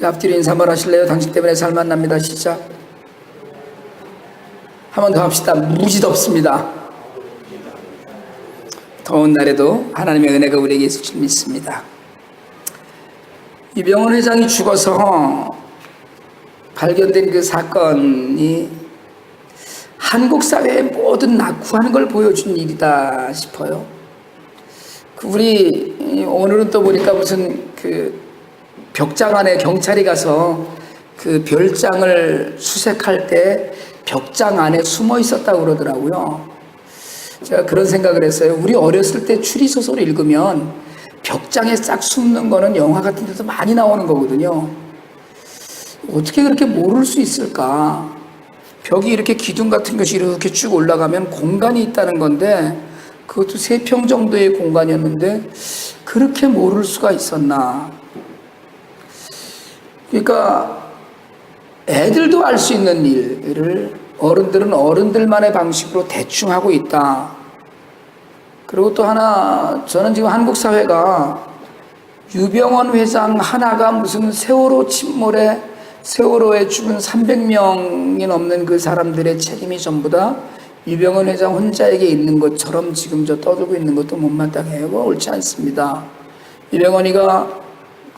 앞뒤로 인사 한번 하실래요? 당신 때문에 잘 만납니다. 시작. 한 번 더 합시다. 무지 덥습니다. 더운 날에도 하나님의 은혜가 우리에게 있을 줄 믿습니다. 유병헌 회장이 죽어서 발견된 그 사건이 한국 사회의 모든 낙후하는 걸 보여준 일이다 싶어요. 우리 오늘은 또 보니까 무슨 그 벽장 안에 경찰이 가서 그 별장을 수색할 때 벽장 안에 숨어 있었다고 그러더라고요. 제가 그런 생각을 했어요. 우리 어렸을 때 추리소설을 읽으면 벽장에 싹 숨는 거는 영화 같은 데서 많이 나오는 거거든요. 어떻게 그렇게 모를 수 있을까? 벽이 이렇게 기둥 같은 것이 이렇게 쭉 올라가면 공간이 있다는 건데 그것도 3평 정도의 공간이었는데 그렇게 모를 수가 있었나? 그러니까 애들도 알 수 있는 일을 어른들은 어른들만의 방식으로 대충 하고 있다. 그리고 또 하나, 저는 지금 한국 사회가 유병헌 회장 하나가 무슨 세월호 침몰에 세월호에 죽은 300명이 넘는 그 사람들의 책임이 전부 다 유병헌 회장 혼자에게 있는 것처럼 지금 저 떠들고 있는 것도 못마땅해요. 옳지 않습니다. 유병헌이가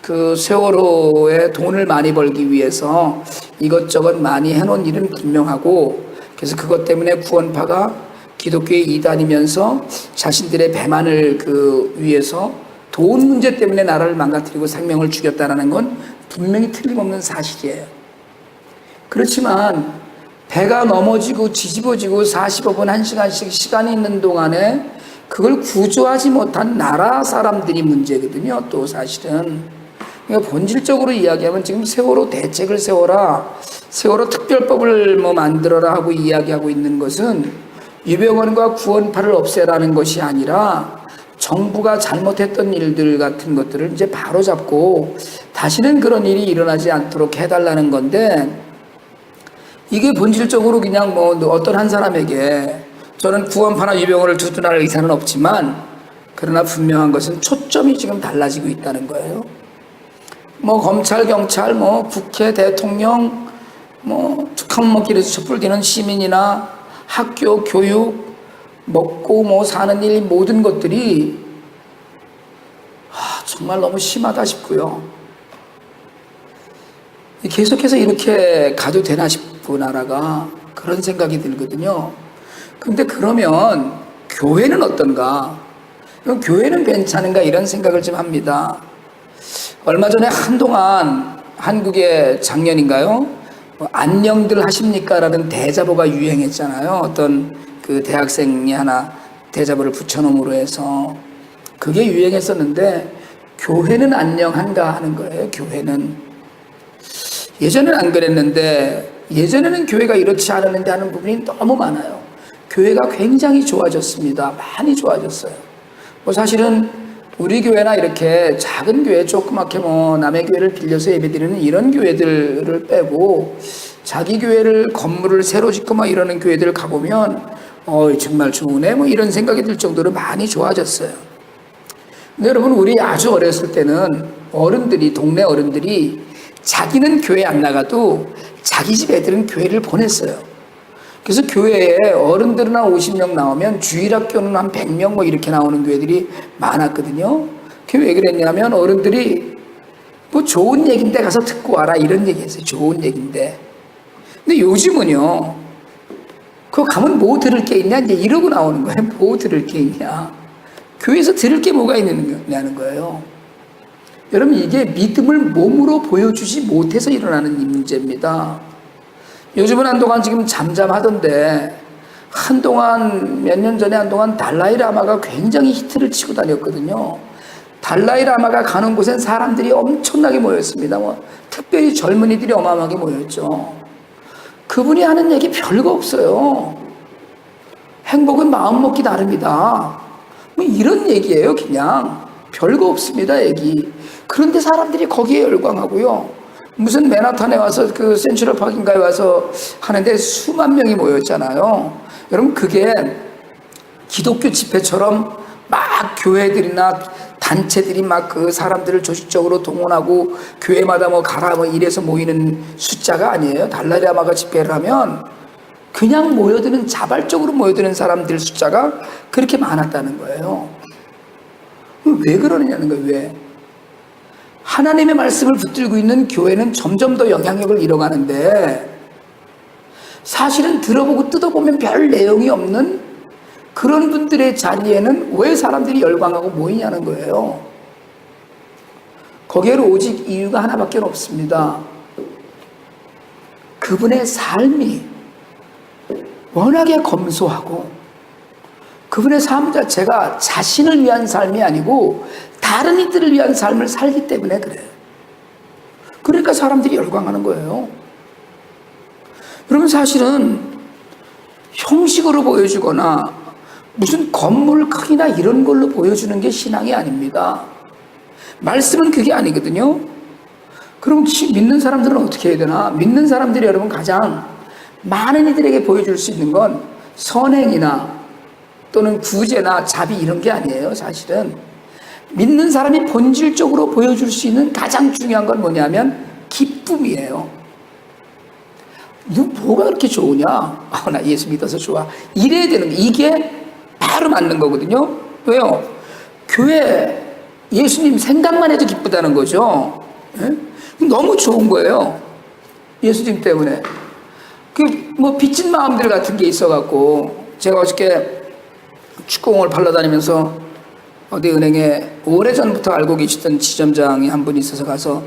그 세월호에 돈을 많이 벌기 위해서 이것저것 많이 해놓은 일은 분명하고, 그래서 그것 때문에 구원파가 기독교에 이단이면서 자신들의 배만을 위해서 돈 문제 때문에 나라를 망가뜨리고 생명을 죽였다는 건 분명히 틀림없는 사실이에요. 그렇지만 배가 넘어지고 뒤집어지고 45분 1시간씩 시간이 있는 동안에 그걸 구조하지 못한 나라 사람들이 문제거든요. 또 사실은 그러니까 본질적으로 이야기하면 지금 세월호 대책을 세워라, 세월호 특별법을 만들어라 하고 이야기하고 있는 것은 유병헌과 구원파를 없애라는 것이 아니라 정부가 잘못했던 일들 같은 것들을 이제 바로잡고 다시는 그런 일이 일어나지 않도록 해달라는 건데, 이게 본질적으로 그냥 어떤 한 사람에게 저는 구원파나 유병헌을 두둔할 의사는 없지만, 그러나 분명한 것은 초점이 지금 달라지고 있다는 거예요. 검찰, 경찰, 국회, 대통령, 툭하면 먹기에서 촛불 드는 시민이나 학교, 교육, 먹고 사는 일, 모든 것들이 정말 너무 심하다 싶고요. 계속해서 이렇게 가도 되나 싶고 나라가 그런 생각이 들거든요. 근데 그러면 교회는 어떤가? 그럼 교회는 괜찮은가? 이런 생각을 좀 합니다. 얼마 전에 한동안 한국의 작년인가요? 안녕들 하십니까? 라는 대자보가 유행했잖아요. 어떤 그 대학생이 하나 대자보를 붙여놓음으로 해서 그게 유행했었는데, 교회는 안녕한가 하는 거예요. 교회는 예전에는 안 그랬는데, 예전에는 교회가 이렇지 않았는데 하는 부분이 너무 많아요. 교회가 굉장히 좋아졌습니다. 많이 좋아졌어요. 사실은 우리 교회나 이렇게 작은 교회, 조그맣게 남의 교회를 빌려서 예배드리는 이런 교회들을 빼고 자기 교회를 건물을 새로 짓고 이러는 교회들 가보면 정말 좋으네 이런 생각이 들 정도로 많이 좋아졌어요. 근데 여러분, 우리 아주 어렸을 때는 어른들이, 동네 어른들이 자기는 교회 안 나가도 자기 집 애들은 교회를 보냈어요. 그래서 교회에 어른들은 한 50명 나오면 주일학교는 한 100명 이렇게 나오는 교회들이 많았거든요. 그게 왜 그랬냐면 어른들이 좋은 얘기인데 가서 듣고 와라 이런 얘기 했어요. 좋은 얘기인데. 근데 요즘은요, 그거 가면 뭐 들을 게 있냐? 이제 이러고 나오는 거예요. 뭐 들을 게 있냐? 교회에서 들을 게 뭐가 있느냐는 거예요. 여러분, 이게 믿음을 몸으로 보여주지 못해서 일어나는 이 문제입니다. 요즘은 한동안 지금 잠잠하던데, 한동안 몇 년 전에 한동안 달라이라마가 굉장히 히트를 치고 다녔거든요. 달라이라마가 가는 곳엔 사람들이 엄청나게 모였습니다. 특별히 젊은이들이 어마어마하게 모였죠. 그분이 하는 얘기 별거 없어요. 행복은 마음 먹기 나름이다. 이런 얘기예요. 그냥 별거 없습니다. 얘기. 그런데 사람들이 거기에 열광하고요. 무슨 맨하탄에 와서 그 센트럴 파크인가에 와서 하는데 수만 명이 모였잖아요. 여러분, 그게 기독교 집회처럼 막 교회들이나 단체들이 막 그 사람들을 조직적으로 동원하고 교회마다 뭐 가라 뭐 이래서 모이는 숫자가 아니에요. 달라리아마가 집회를 하면 그냥 모여드는, 자발적으로 모여드는 사람들 숫자가 그렇게 많았다는 거예요. 왜 그러느냐는 거예요. 왜? 하나님의 말씀을 붙들고 있는 교회는 점점 더 영향력을 잃어가는데, 사실은 들어보고 뜯어보면 별 내용이 없는 그런 분들의 자리에는 왜 사람들이 열광하고 모이냐는 거예요. 거기에는 오직 이유가 하나밖에 없습니다. 그분의 삶이 워낙에 검소하고, 그분의 삶 자체가 자신을 위한 삶이 아니고 다른 이들을 위한 삶을 살기 때문에 그래요. 그러니까 사람들이 열광하는 거예요. 여러분, 사실은 형식으로 보여주거나 무슨 건물 크기나 이런 걸로 보여주는 게 신앙이 아닙니다. 말씀은 그게 아니거든요. 그럼 믿는 사람들은 어떻게 해야 되나? 믿는 사람들이 여러분 가장 많은 이들에게 보여줄 수 있는 건 선행이나 또는 구제나 자비 이런 게 아니에요. 사실은 믿는 사람이 본질적으로 보여줄 수 있는 가장 중요한 건 뭐냐면 기쁨이에요. 뭐가 그렇게 좋으냐? 나 예수 믿어서 좋아. 이래야 되는 거. 이게 바로 맞는 거거든요. 왜요? 교회 예수님 생각만 해도 기쁘다는 거죠. 네? 너무 좋은 거예요. 예수님 때문에. 뭐 빚진 마음들 같은 게 있어갖고, 제가 어저께 축구공을 팔러 다니면서 어디 은행에 오래전부터 알고 계시던 지점장이 한 분이 있어서 가서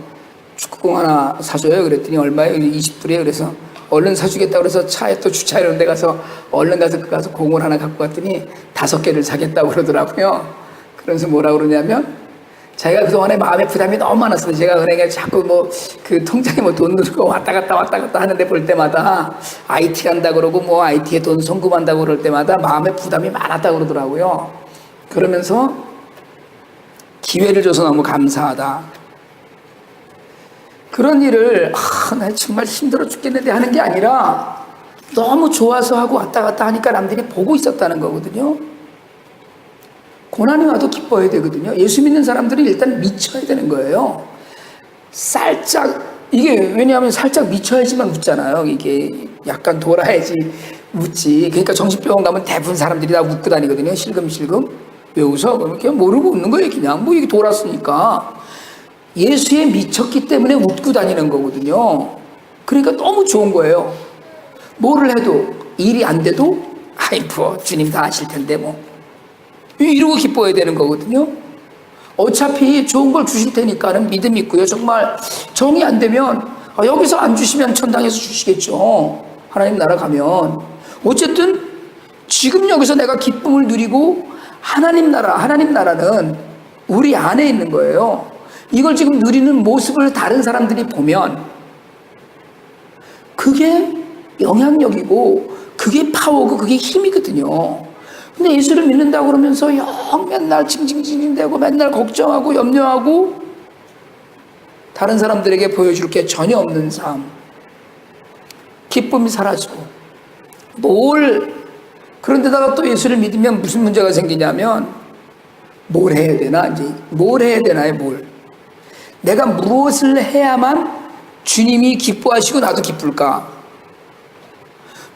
축구공 하나 사줘요. 그랬더니 얼마예요? 20불이에요. 그래서 얼른 사주겠다고 그래서 차에 또 주차해 놓은 데 가서 얼른 가서 공을 하나 갖고 왔더니 5개를 사겠다고 그러더라고요. 그러면서 뭐라 그러냐면, 자기가 그동안에 마음의 부담이 너무 많았어요. 제가 은행에 자꾸 뭐 그 통장에 뭐 돈 넣고 왔다 갔다 하는데 볼 때마다 IT 한다 그러고 뭐 IT에 돈 송금한다고 그럴 때마다 마음의 부담이 많았다고 그러더라고요. 그러면서 기회를 줘서 너무 감사하다. 그런 일을 나 정말 힘들어 죽겠는데 하는 게 아니라 너무 좋아서 하고 왔다 갔다 하니까 남들이 보고 있었다는 거거든요. 고난이 와도 기뻐야 되거든요. 예수 믿는 사람들이 일단 미쳐야 되는 거예요. 살짝, 이게 왜냐하면 살짝 미쳐야지만 웃잖아요. 이게 약간 돌아야지 웃지. 그러니까 정신병원 가면 대부분 사람들이 다 웃고 다니거든요. 실금실금. 왜 웃어? 그러면 그냥 모르고 웃는 거예요. 그냥 뭐 이게 돌았으니까. 예수에 미쳤기 때문에 웃고 다니는 거거든요. 그러니까 너무 좋은 거예요. 뭐를 해도 일이 안 돼도 아이고 주님 다 아실 텐데 뭐 이러고 기뻐해야 되는 거거든요. 어차피 좋은 걸 주실 테니까는 믿음 있고요. 정말 정이 안 되면 여기서 안 주시면 천당에서 주시겠죠. 하나님 나라 가면. 어쨌든 지금 여기서 내가 기쁨을 누리고 하나님 나라는 우리 안에 있는 거예요. 이걸 지금 누리는 모습을 다른 사람들이 보면 그게 영향력이고 그게 파워고 그게 힘이거든요. 근데 예수를 믿는다고 그러면서 영 맨날 징징징징대고 맨날 걱정하고 염려하고 다른 사람들에게 보여줄 게 전혀 없는 삶, 기쁨이 사라지고 그런데다가 또 예수를 믿으면 무슨 문제가 생기냐면 뭘 해야 되나 이제 뭘 해야 되나요? 내가 무엇을 해야만 주님이 기뻐하시고 나도 기쁠까?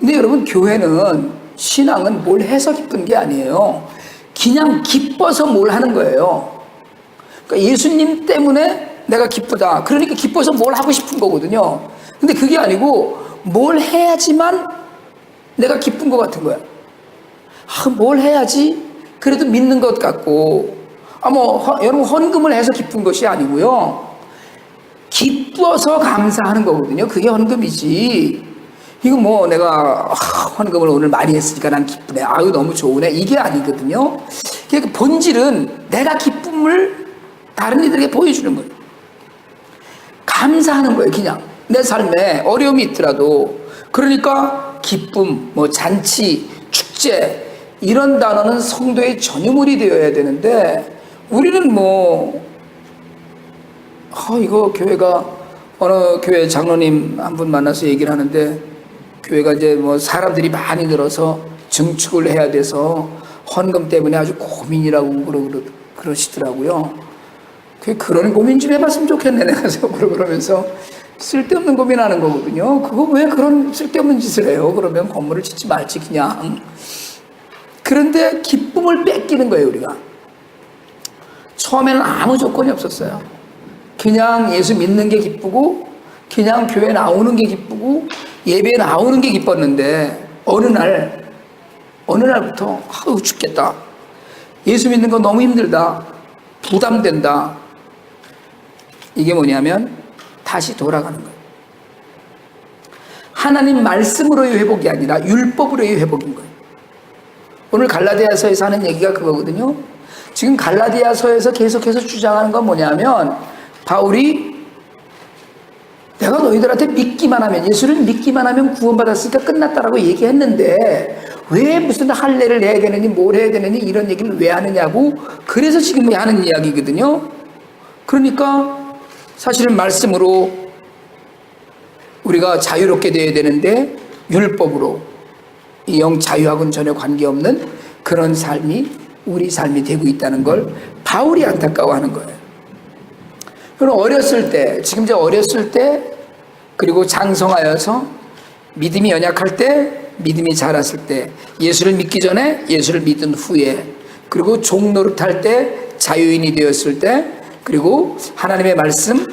근데 여러분, 교회는 신앙은 뭘 해서 기쁜 게 아니에요. 그냥 기뻐서 뭘 하는 거예요. 그러니까 예수님 때문에 내가 기쁘다. 그러니까 기뻐서 뭘 하고 싶은 거거든요. 근데 그게 아니고 뭘 해야지만 내가 기쁜 것 같은 거야. 뭘 해야지 그래도 믿는 것 같고 여러분 헌금을 해서 기쁜 것이 아니고요. 기뻐서 감사하는 거거든요. 그게 헌금이지. 이거 뭐 내가 헌금을 오늘 많이 했으니까 난 기쁘네. 아유 너무 좋으네. 이게 아니거든요. 그러니까 본질은 내가 기쁨을 다른 이들에게 보여주는 거예요. 감사하는 거예요. 그냥 내 삶에 어려움이 있더라도. 그러니까 기쁨, 뭐 잔치, 축제 이런 단어는 성도의 전유물이 되어야 되는데 우리는 이거 교회가 어느 교회 장로님 한 분 만나서 얘기를 하는데 교회가 이제 사람들이 많이 늘어서 증축을 해야 돼서 헌금 때문에 아주 고민이라고 그러시더라고요. 그런 고민 좀 해봤으면 좋겠네, 내가 속으로. 그러면서 쓸데없는 고민하는 거거든요. 그거 왜 그런 쓸데없는 짓을 해요? 그러면 건물을 짓지 말지 그냥. 그런데 기쁨을 뺏기는 거예요, 우리가. 처음에는 아무 조건이 없었어요. 그냥 예수 믿는 게 기쁘고, 그냥 교회 나오는 게 기쁘고, 예배에 나오는 게 기뻤는데, 어느 날부터 아우 죽겠다, 예수 믿는 거 너무 힘들다, 부담된다. 이게 뭐냐면 다시 돌아가는 거예요. 하나님 말씀으로의 회복이 아니라 율법으로의 회복인 거예요. 오늘 갈라디아서에서 하는 얘기가 그거거든요. 지금 갈라디아서에서 계속해서 주장하는 건 뭐냐면, 바울이 내가 너희들한테 믿기만 하면, 예수를 믿기만 하면 구원받았으니까 끝났다라고 얘기했는데 왜 무슨 할례를 내야 되느니 뭘 해야 되느니 이런 얘기를 왜 하느냐고, 그래서 지금 하는 이야기거든요. 그러니까 사실은 말씀으로 우리가 자유롭게 되어야 되는데 율법으로 이 영 자유하고는 전혀 관계없는 그런 삶이 우리 삶이 되고 있다는 걸 바울이 안타까워하는 거예요. 그럼 어렸을 때, 지금 이제 어렸을 때, 그리고 장성하여서 믿음이 연약할 때, 믿음이 자랐을 때, 예수를 믿기 전에, 예수를 믿은 후에, 그리고 종노릇할 때, 자유인이 되었을 때, 그리고 하나님의 말씀,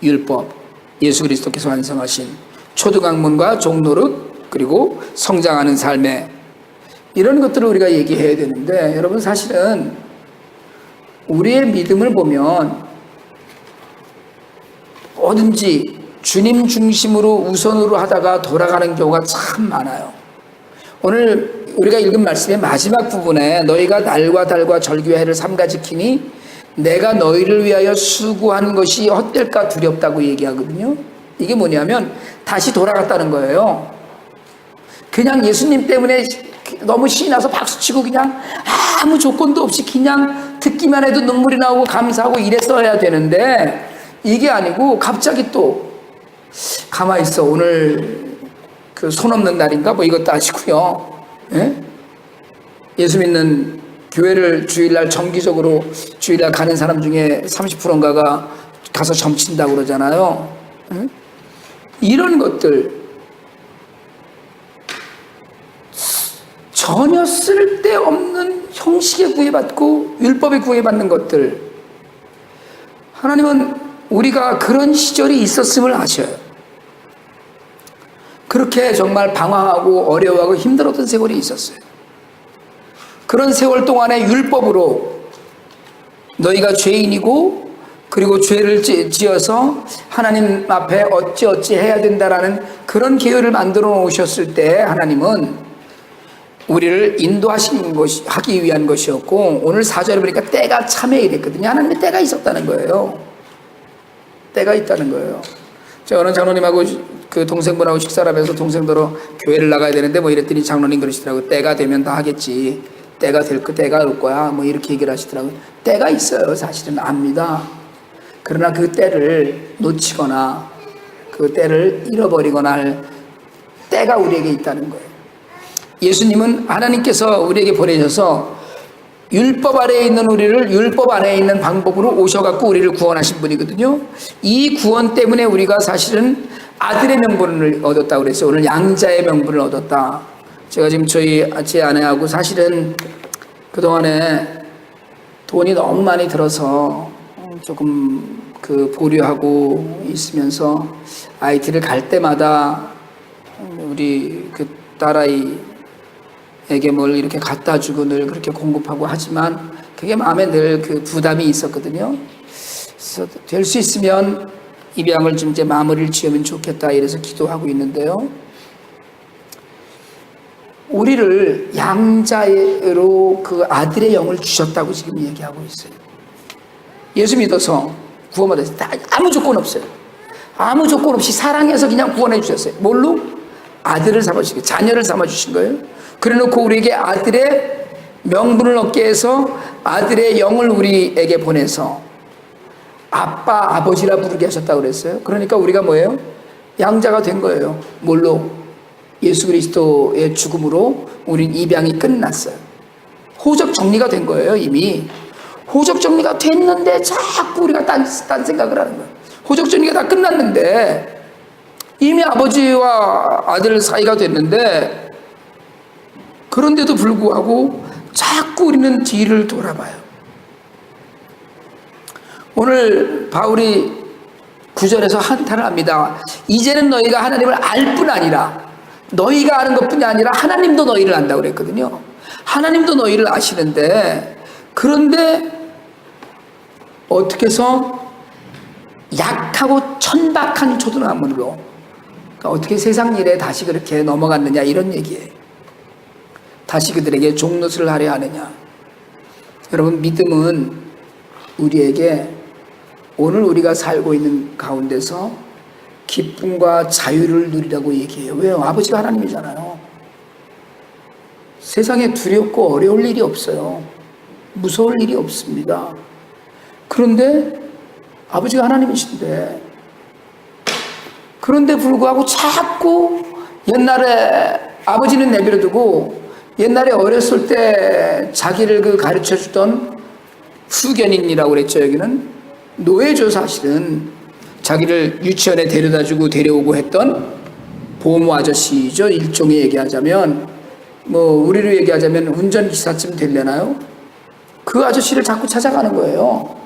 율법, 예수 그리스도께서 완성하신 초등학문과 종노릇, 그리고 성장하는 삶에, 이런 것들을 우리가 얘기해야 되는데, 여러분 사실은 우리의 믿음을 보면 뭐든지 주님 중심으로 우선으로 하다가 돌아가는 경우가 참 많아요. 오늘 우리가 읽은 말씀의 마지막 부분에 너희가 날과 달과 절기와 해를 삼가 지키니 내가 너희를 위하여 수고한 것이 헛될까 두렵다고 얘기하거든요. 이게 뭐냐면 다시 돌아갔다는 거예요. 그냥 예수님 때문에 너무 신이 나서 박수치고 그냥 아무 조건도 없이 그냥 듣기만 해도 눈물이 나오고 감사하고 이랬어야 되는데, 이게 아니고 갑자기 또 가만히 있어, 오늘 그 손 없는 날인가 뭐 이것도 아시고요. 예? 예수 믿는 교회를 주일날 정기적으로 주일날 가는 사람 중에 30%인가가 가서 점친다고 그러잖아요. 예? 이런 것들 전혀 쓸데없는 형식에 구애받고 율법에 구애받는 것들, 하나님은 우리가 그런 시절이 있었음을 아셔요. 그렇게 정말 방황하고 어려워하고 힘들었던 세월이 있었어요. 그런 세월 동안에 율법으로 너희가 죄인이고 그리고 죄를 지어서 하나님 앞에 어찌 해야 된다라는 그런 계율을 만들어 놓으셨을 때 하나님은 우리를 인도하신 것이 하기 위한 것이었고, 오늘 4절에 보니까 때가 참에 이랬거든요. 하나님의 때가 있었다는 거예요. 때가 있다는 거예요. 제가 어느 장로님하고 그 동생분하고 식사를 하면서 동생들로 교회를 나가야 되는데 뭐 이랬더니 장로님 그러시더라고요. 때가 되면 다 하겠지. 때가 때가 올 거야. 뭐 이렇게 얘기를 하시더라고요. 때가 있어요. 사실은 압니다. 그러나 그 때를 놓치거나 그 때를 잃어버리거나 할 때가 우리에게 있다는 거예요. 예수님은 하나님께서 우리에게 보내셔서 율법 아래에 있는 우리를 율법 안에 있는 방법으로 오셔갖고 우리를 구원하신 분이거든요. 이 구원 때문에 우리가 사실은 아들의 명분을 얻었다고 그랬어요. 오늘 양자의 명분을 얻었다. 제가 지금 제 아내하고 사실은 그동안에 돈이 너무 많이 들어서 조금 그 보류하고 있으면서 IT를 갈 때마다 우리 그 딸아이 에게 뭘 이렇게 갖다 주고 늘 그렇게 공급하고 하지만 그게 마음에 늘 그 부담이 있었거든요. 그래서 될 수 있으면 입양을 좀 이제 마무리를 지으면 좋겠다 이래서 기도하고 있는데요. 우리를 양자로 그 아들의 영을 주셨다고 지금 얘기하고 있어요. 예수 믿어서 구원받았어요. 아무 조건 없어요. 아무 조건 없이 사랑해서 그냥 구원해 주셨어요. 뭘로? 아들을 삼아주신 거예요. 자녀를 삼아주신 거예요. 그래놓고 우리에게 아들의 명분을 얻게 해서 아들의 영을 우리에게 보내서 아빠, 아버지라 부르게 하셨다고 그랬어요. 그러니까 우리가 뭐예요? 양자가 된 거예요. 뭘로? 예수 그리스도의 죽음으로 우린 입양이 끝났어요. 호적 정리가 된 거예요. 이미 호적 정리가 됐는데 자꾸 우리가 딴 생각을 하는 거예요. 호적 정리가 다 끝났는데 이미 아버지와 아들 사이가 됐는데 그런데도 불구하고 자꾸 우리는 뒤를 돌아봐요. 오늘 바울이 9절에서 한탄을 합니다. 이제는 너희가 하나님을 알 뿐 아니라 너희가 아는 것뿐이 아니라 하나님도 너희를 안다고 그랬거든요. 하나님도 너희를 아시는데 그런데 어떻게 해서 약하고 천박한 초등학문으로 그러니까 어떻게 세상 일에 다시 그렇게 넘어갔느냐 이런 얘기예요. 다시 그들에게 종노릇을 하려 하느냐. 여러분 믿음은 우리에게 오늘 우리가 살고 있는 가운데서 기쁨과 자유를 누리라고 얘기해요. 왜요? 아버지가 하나님이잖아요. 세상에 두렵고 어려울 일이 없어요. 무서울 일이 없습니다. 그런데 아버지가 하나님이신데 그런데 불구하고 자꾸 옛날에 아버지는 내버려두고 옛날에 어렸을 때 자기를 가르쳐 주던 후견인이라고 그랬죠. 여기는 노예죠. 사실은 자기를 유치원에 데려다 주고 데려오고 했던 보모 아저씨죠. 일종의 얘기하자면 뭐 우리로 얘기하자면 운전기사쯤 되려나요? 그 아저씨를 자꾸 찾아가는 거예요.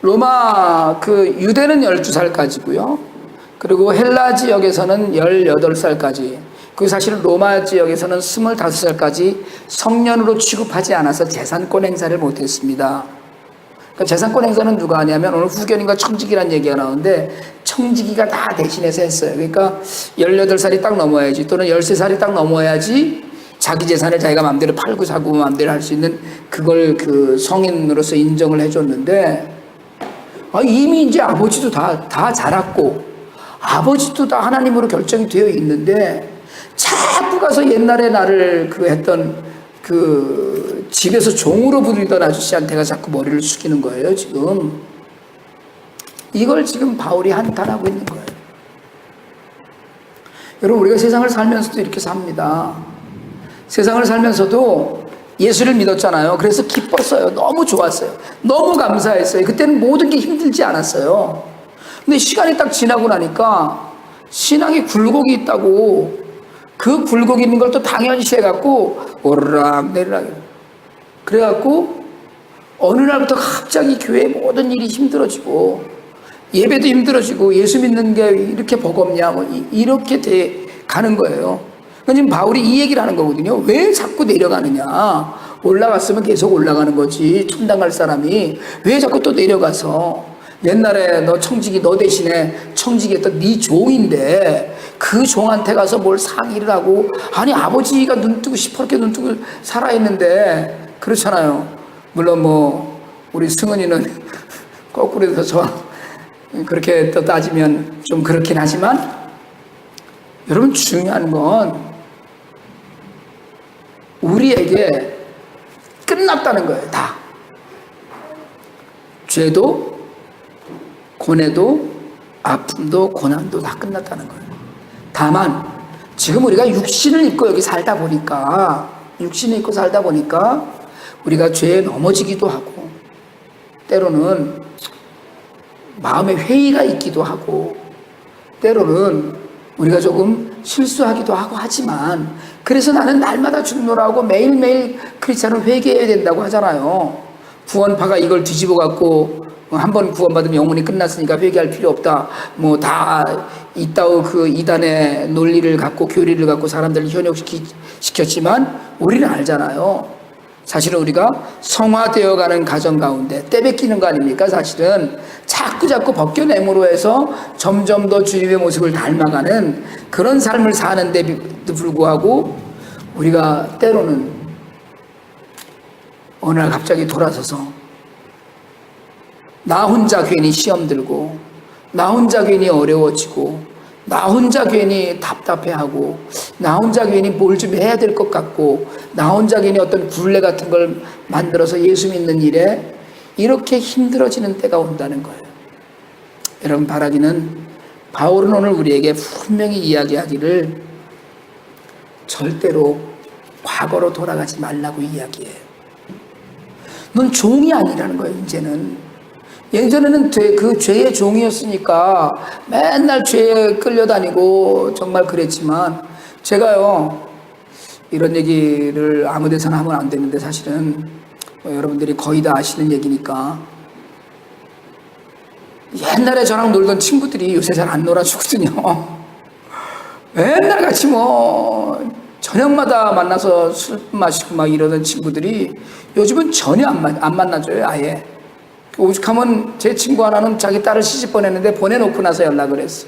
로마 유대는 12살까지고요. 그리고 헬라 지역에서는 18살까지. 그 사실은 로마 지역에서는 25살까지 성년으로 취급하지 않아서 재산권 행사를 못했습니다. 그러니까 재산권 행사는 누가 하냐면 오늘 후견인과 청지기라는 얘기가 나오는데 청지기가 다 대신해서 했어요. 그러니까 18살이 딱 넘어야지 또는 13살이 딱 넘어야지 자기 재산을 자기가 마음대로 팔고 사고 마음대로 할 수 있는 그걸 성인으로서 인정을 해줬는데 이미 이제 아버지도 다 자랐고 아버지도 다 하나님으로 결정이 되어 있는데 자꾸 가서 옛날에 나를 했던 집에서 종으로 부리던 아저씨한테가 자꾸 머리를 숙이는 거예요. 지금 이걸 지금 바울이 한탄하고 있는 거예요. 여러분 우리가 세상을 살면서도 이렇게 삽니다. 세상을 살면서도 예수를 믿었잖아요. 그래서 기뻤어요. 너무 좋았어요. 너무 감사했어요. 그때는 모든 게 힘들지 않았어요. 근데 시간이 딱 지나고 나니까 신앙에 굴곡이 있다고 그 굴곡이 있는 걸 또 당연시해갖고 오르락 내리락 그래갖고 어느 날부터 갑자기 교회 모든 일이 힘들어지고 예배도 힘들어지고 예수 믿는 게 이렇게 버겁냐 이렇게 돼 가는 거예요. 그러니까 지금 바울이 이 얘기를 하는 거거든요. 왜 자꾸 내려가느냐. 올라갔으면 계속 올라가는 거지. 충당할 사람이 왜 자꾸 또 내려가서 옛날에 너 대신에 청지기했던 네 종인데 그 종한테 가서 뭘 상의를 하고 아니 아버지가 눈뜨고 시퍼렇게 눈뜨고 살아있는데 그렇잖아요. 물론 뭐 우리 승은이는 거꾸로 해서 그렇게 또 따지면 좀 그렇긴 하지만 여러분 중요한 건 우리에게 끝났다는 거예요. 다 죄도 고뇌도 아픔도 고난도 다 끝났다는 거예요. 다만 지금 우리가 육신을 입고 여기 살다 보니까 우리가 죄에 넘어지기도 하고 때로는 마음에 회의가 있기도 하고 때로는 우리가 조금 실수하기도 하고 하지만 그래서 나는 날마다 죽노라고 매일매일 크리스찬은 회개해야 된다고 하잖아요. 구원파가 이걸 뒤집어 갖고 한 번 구원받으면 영원히 끝났으니까 회개할 필요 없다. 뭐 다 이따오 이단의 논리를 갖고 교리를 갖고 사람들을 현혹시켰지만 우리는 알잖아요. 사실은 우리가 성화되어가는 과정 가운데 때 뺏기는 거 아닙니까? 사실은 자꾸 벗겨냄으로 해서 점점 더 주님의 모습을 닮아가는 그런 삶을 사는데도 불구하고 우리가 때로는 어느 날 갑자기 돌아서서 나 혼자 괜히 시험 들고 나 혼자 괜히 어려워지고 나 혼자 괜히 답답해하고 나 혼자 괜히 뭘 좀 해야 될 것 같고 나 혼자 괜히 어떤 굴레 같은 걸 만들어서 예수 믿는 일에 이렇게 힘들어지는 때가 온다는 거예요. 여러분 바라기는 바울은 오늘 우리에게 분명히 이야기하기를 절대로 과거로 돌아가지 말라고 이야기해요. 넌 종이 아니라는 거예요, 이제는. 예전에는 그 죄의 종이었으니까 맨날 죄에 끌려다니고 정말 그랬지만, 제가요, 이런 얘기를 아무 데서나 하면 안 되는데 사실은 여러분들이 거의 다 아시는 얘기니까, 옛날에 저랑 놀던 친구들이 요새 잘 안 놀아주거든요. 맨날 같이 저녁마다 만나서 술 마시고 막 이러던 친구들이 요즘은 전혀 안 만나줘요, 아예. 오죽하면 제 친구 하나는 자기 딸을 시집 보냈는데 보내놓고 나서 연락을 했어.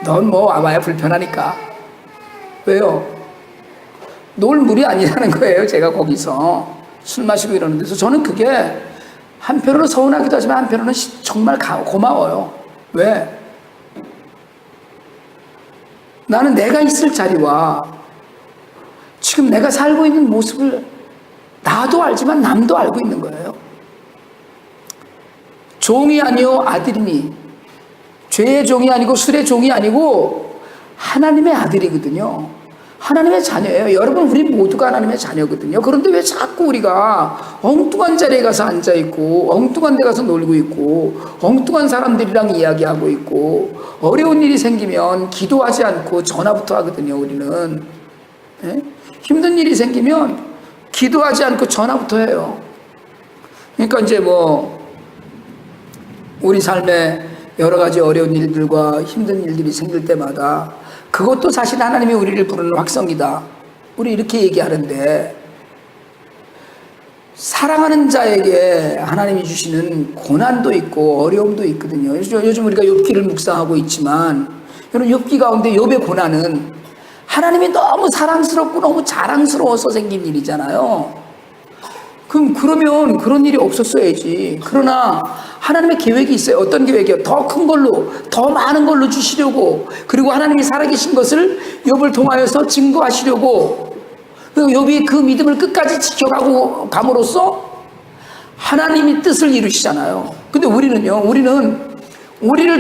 넌 와봐야 불편하니까. 왜요? 놀 물이 아니라는 거예요, 제가 거기서 술 마시고 이러는 데서. 저는 그게 한편으로 서운하기도 하지만 한편으로는 정말 고마워요. 왜? 나는 내가 있을 자리와 지금 내가 살고 있는 모습을 나도 알지만 남도 알고 있는 거예요. 종이 아니요 아들이니, 죄의 종이 아니고 술의 종이 아니고 하나님의 아들이거든요. 하나님의 자녀예요. 여러분, 우리 모두가 하나님의 자녀거든요. 그런데 왜 자꾸 우리가 엉뚱한 자리에 가서 앉아있고, 엉뚱한 데 가서 놀고 있고, 엉뚱한 사람들이랑 이야기하고 있고, 어려운 일이 생기면 기도하지 않고 전화부터 하거든요, 우리는. 네? 힘든 일이 생기면 기도하지 않고 전화부터 해요. 그러니까 이제 우리 삶에 여러 가지 어려운 일들과 힘든 일들이 생길 때마다 그것도 사실 하나님이 우리를 부르는 확성이다, 우리 이렇게 얘기하는데, 사랑하는 자에게 하나님이 주시는 고난도 있고 어려움도 있거든요. 요즘 우리가 욥기를 묵상하고 있지만, 여러분, 욥기 가운데 욥의 고난은 하나님이 너무 사랑스럽고 너무 자랑스러워서 생긴 일이잖아요. 그러면 그런 일이 없었어야지. 그러나 하나님의 계획이 있어요. 어떤 계획이요? 더 큰 걸로, 더 많은 걸로 주시려고, 그리고 하나님이 살아계신 것을 욥을 통하여서 증거하시려고, 그리고 욥이 그 믿음을 끝까지 지켜가고 감으로써 하나님이 뜻을 이루시잖아요. 근데 우리를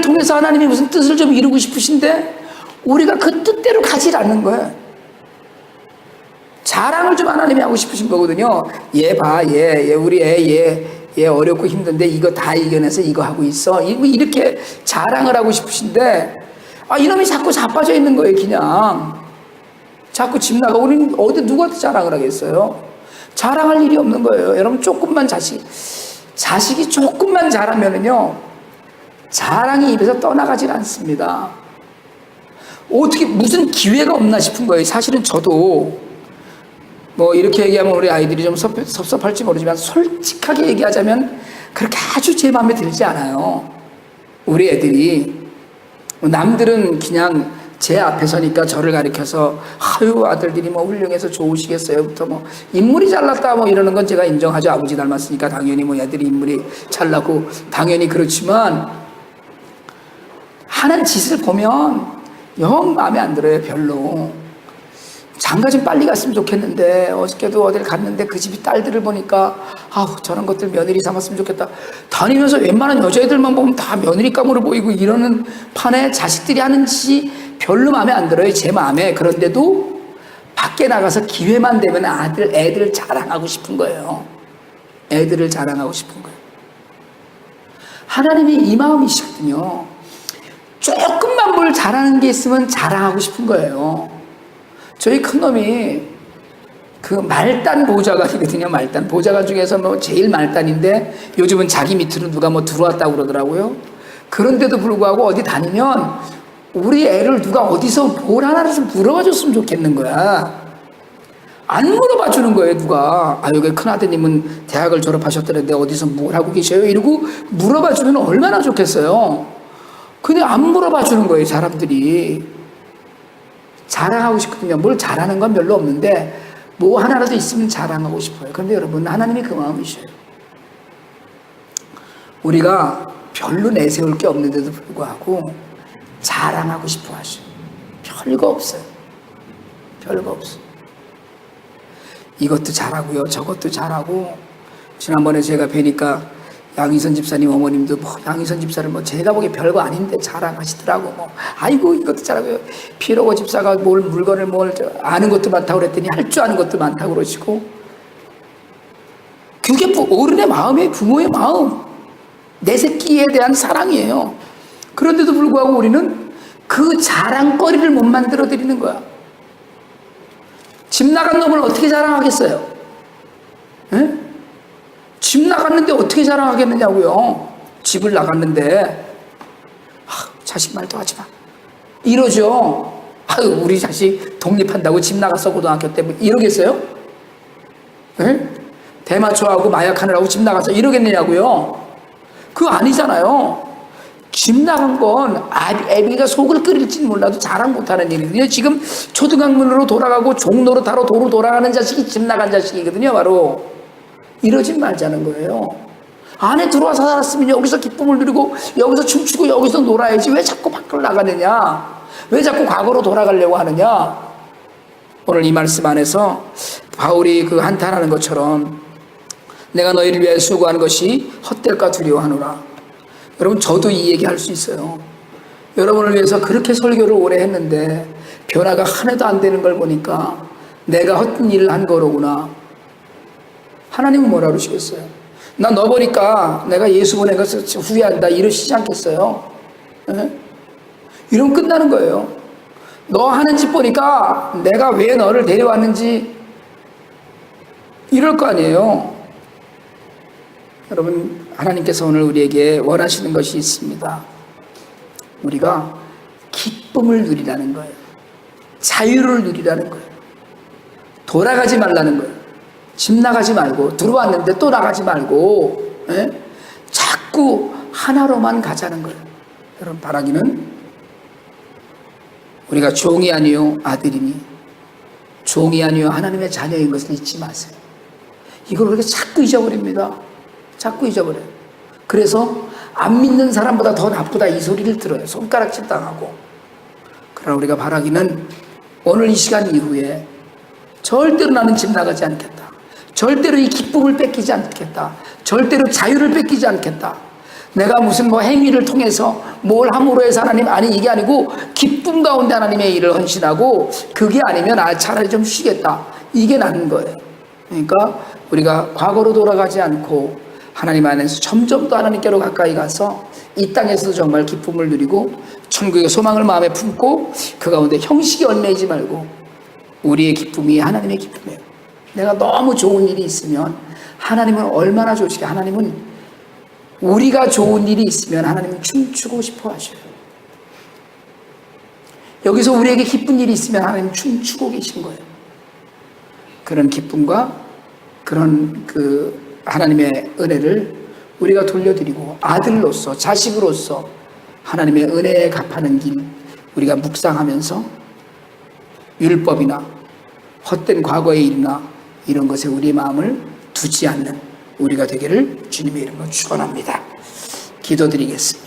통해서 하나님이 무슨 뜻을 좀 이루고 싶으신데 우리가 그 뜻대로 가지 않는 거예요. 자랑을 좀 하나님이 하고 싶으신 거거든요. 우리 얘 어렵고 힘든데 이거 다 이겨내서 이거 하고 있어. 이렇게 자랑을 하고 싶으신데, 이놈이 자꾸 자빠져 있는 거예요, 그냥. 자꾸 집 나가고. 우리는 누구한테 자랑을 하겠어요? 자랑할 일이 없는 거예요. 여러분, 자식이 조금만 자라면은요, 자랑이 입에서 떠나가질 않습니다. 어떻게, 무슨 기회가 없나 싶은 거예요. 사실은 저도 이렇게 얘기하면 우리 아이들이 좀 섭섭할지 모르지만, 솔직하게 얘기하자면 그렇게 아주 제 마음에 들지 않아요. 우리 애들이. 남들은 그냥 제 앞에 서니까 저를 가리켜서 아들들이 훌륭해서 좋으시겠어요부터 인물이 잘났다 이러는 건 제가 인정하죠. 아버지 닮았으니까 당연히 애들이 인물이 잘나고 당연히 그렇지만, 하는 짓을 보면 영 마음에 안 들어요, 별로. 장가 좀 빨리 갔으면 좋겠는데, 어저께도 어딜 갔는데 그 집이 딸들을 보니까 저런 것들 며느리 삼았으면 좋겠다. 다니면서 웬만한 여자애들만 보면 다 며느리감으로 보이고 이러는 판에 자식들이 하는 짓이 별로 마음에 안 들어요, 제 마음에. 그런데도 밖에 나가서 기회만 되면 애들 자랑하고 싶은 거예요. 애들을 자랑하고 싶은 거예요. 하나님이 이 마음이시거든요. 조금만 뭘 잘하는 게 있으면 자랑하고 싶은 거예요. 저희 큰놈이 말단 보좌관이거든요. 말단 보좌관 중에서 제일 말단인데, 요즘은 자기 밑으로 누가 들어왔다고 그러더라고요. 그런데도 불구하고 어디 다니면 우리 애를 누가 어디서 뭘 하나를 좀 물어봐 줬으면 좋겠는 거야. 안 물어봐 주는 거예요, 누가. 여기 큰아드님은 대학을 졸업하셨다는데 어디서 뭘 하고 계셔요? 이러고 물어봐 주면 얼마나 좋겠어요. 근데 안 물어봐 주는 거예요, 사람들이. 자랑하고 싶거든요. 뭘 잘하는 건 별로 없는데 하나라도 있으면 자랑하고 싶어요. 그런데 여러분, 하나님이 그 마음이셔요. 우리가 별로 내세울 게 없는데도 불구하고 자랑하고 싶어 하셔요. 별거 없어요. 별거 없어요. 이것도 잘하고요, 저것도 잘하고. 지난번에 제가 뵈니까 양희선 집사님 어머님도 양희선 집사를 제가 보기에 별거 아닌데 자랑하시더라고. 아이고 이것도 잘하고요. 피로고 집사가 물건을 아는 것도 많다고 그랬더니 할 줄 아는 것도 많다고 그러시고. 그게 어른의 마음이 부모의 마음, 내 새끼에 대한 사랑이에요. 그런데도 불구하고 우리는 그 자랑거리를 못 만들어 드리는 거야. 집 나간 놈을 어떻게 자랑하겠어요? 에? 집 나갔는데 어떻게 자랑하겠느냐고요. 집을 나갔는데 자식 말도 하지 마 이러죠. 아유, 우리 자식 독립한다고 집 나갔어 고등학교 때 이러겠어요? 에? 대마초하고 마약하느라고 집 나갔어 이러겠느냐고요. 그거 아니잖아요. 집 나간 건 애비가 속을 끓일지는 몰라도 자랑 못하는 일이거든요. 지금 초등학문으로 돌아가고 종노릇하러 도로 돌아가는 자식이 집 나간 자식이거든요. 바로 이러지 말자는 거예요. 안에 들어와서 살았으면 여기서 기쁨을 누리고 여기서 춤추고 여기서 놀아야지 왜 자꾸 밖으로 나가느냐, 왜 자꾸 과거로 돌아가려고 하느냐. 오늘 이 말씀 안에서 바울이 그 한탄하는 것처럼 내가 너희를 위해 수고하는 것이 헛될까 두려워하노라. 여러분, 저도 이 얘기 할 수 있어요. 여러분을 위해서 그렇게 설교를 오래 했는데 변화가 하나도 안 되는 걸 보니까 내가 헛된 일을 한 거로구나. 하나님은 뭐라 그러시겠어요? 나 너 보니까 내가 예수 보낸 것을 후회한다 이러시지 않겠어요? 에? 이러면 끝나는 거예요. 너 하는 짓 보니까 내가 왜 너를 데려왔는지 이럴 거 아니에요. 여러분, 하나님께서 오늘 우리에게 원하시는 것이 있습니다. 우리가 기쁨을 누리라는 거예요. 자유를 누리라는 거예요. 돌아가지 말라는 거예요. 집 나가지 말고, 들어왔는데 또 나가지 말고, 자꾸 하나로만 가자는 거예요. 여러분, 바라기는 우리가 종이 아니요 아들이니, 종이 아니요 하나님의 자녀인 것을 잊지 마세요. 이걸 우리가 자꾸 잊어버립니다. 자꾸 잊어버려요. 그래서 안 믿는 사람보다 더 나쁘다 이 소리를 들어요. 손가락질 당하고. 그러나 우리가 바라기는 오늘 이 시간 이후에 절대로 나는 집 나가지 않겠다. 절대로 이 기쁨을 뺏기지 않겠다. 절대로 자유를 뺏기지 않겠다. 내가 무슨 행위를 통해서 뭘 함으로 해서 하나님, 아니 이게 아니고 기쁨 가운데 하나님의 일을 헌신하고, 그게 아니면 차라리 좀 쉬겠다. 이게 나는 거예요. 그러니까 우리가 과거로 돌아가지 않고 하나님 안에서 점점 더 하나님께로 가까이 가서 이 땅에서도 정말 기쁨을 누리고 천국의 소망을 마음에 품고 그 가운데 형식에 얽매이지 말고 우리의 기쁨이 하나님의 기쁨이에요. 내가 너무 좋은 일이 있으면 하나님은 얼마나 좋으시게, 하나님은 우리가 좋은 일이 있으면 하나님은 춤추고 싶어 하셔요. 여기서 우리에게 기쁜 일이 있으면 하나님은 춤추고 계신 거예요. 그런 기쁨과 그런 하나님의 은혜를 우리가 돌려드리고 아들로서, 자식으로서 하나님의 은혜에 갚하는 길 우리가 묵상하면서 율법이나 헛된 과거의 일이나 이런 것에 우리의 마음을 두지 않는 우리가 되기를 주님의 이름으로 축원합니다. 기도드리겠습니다.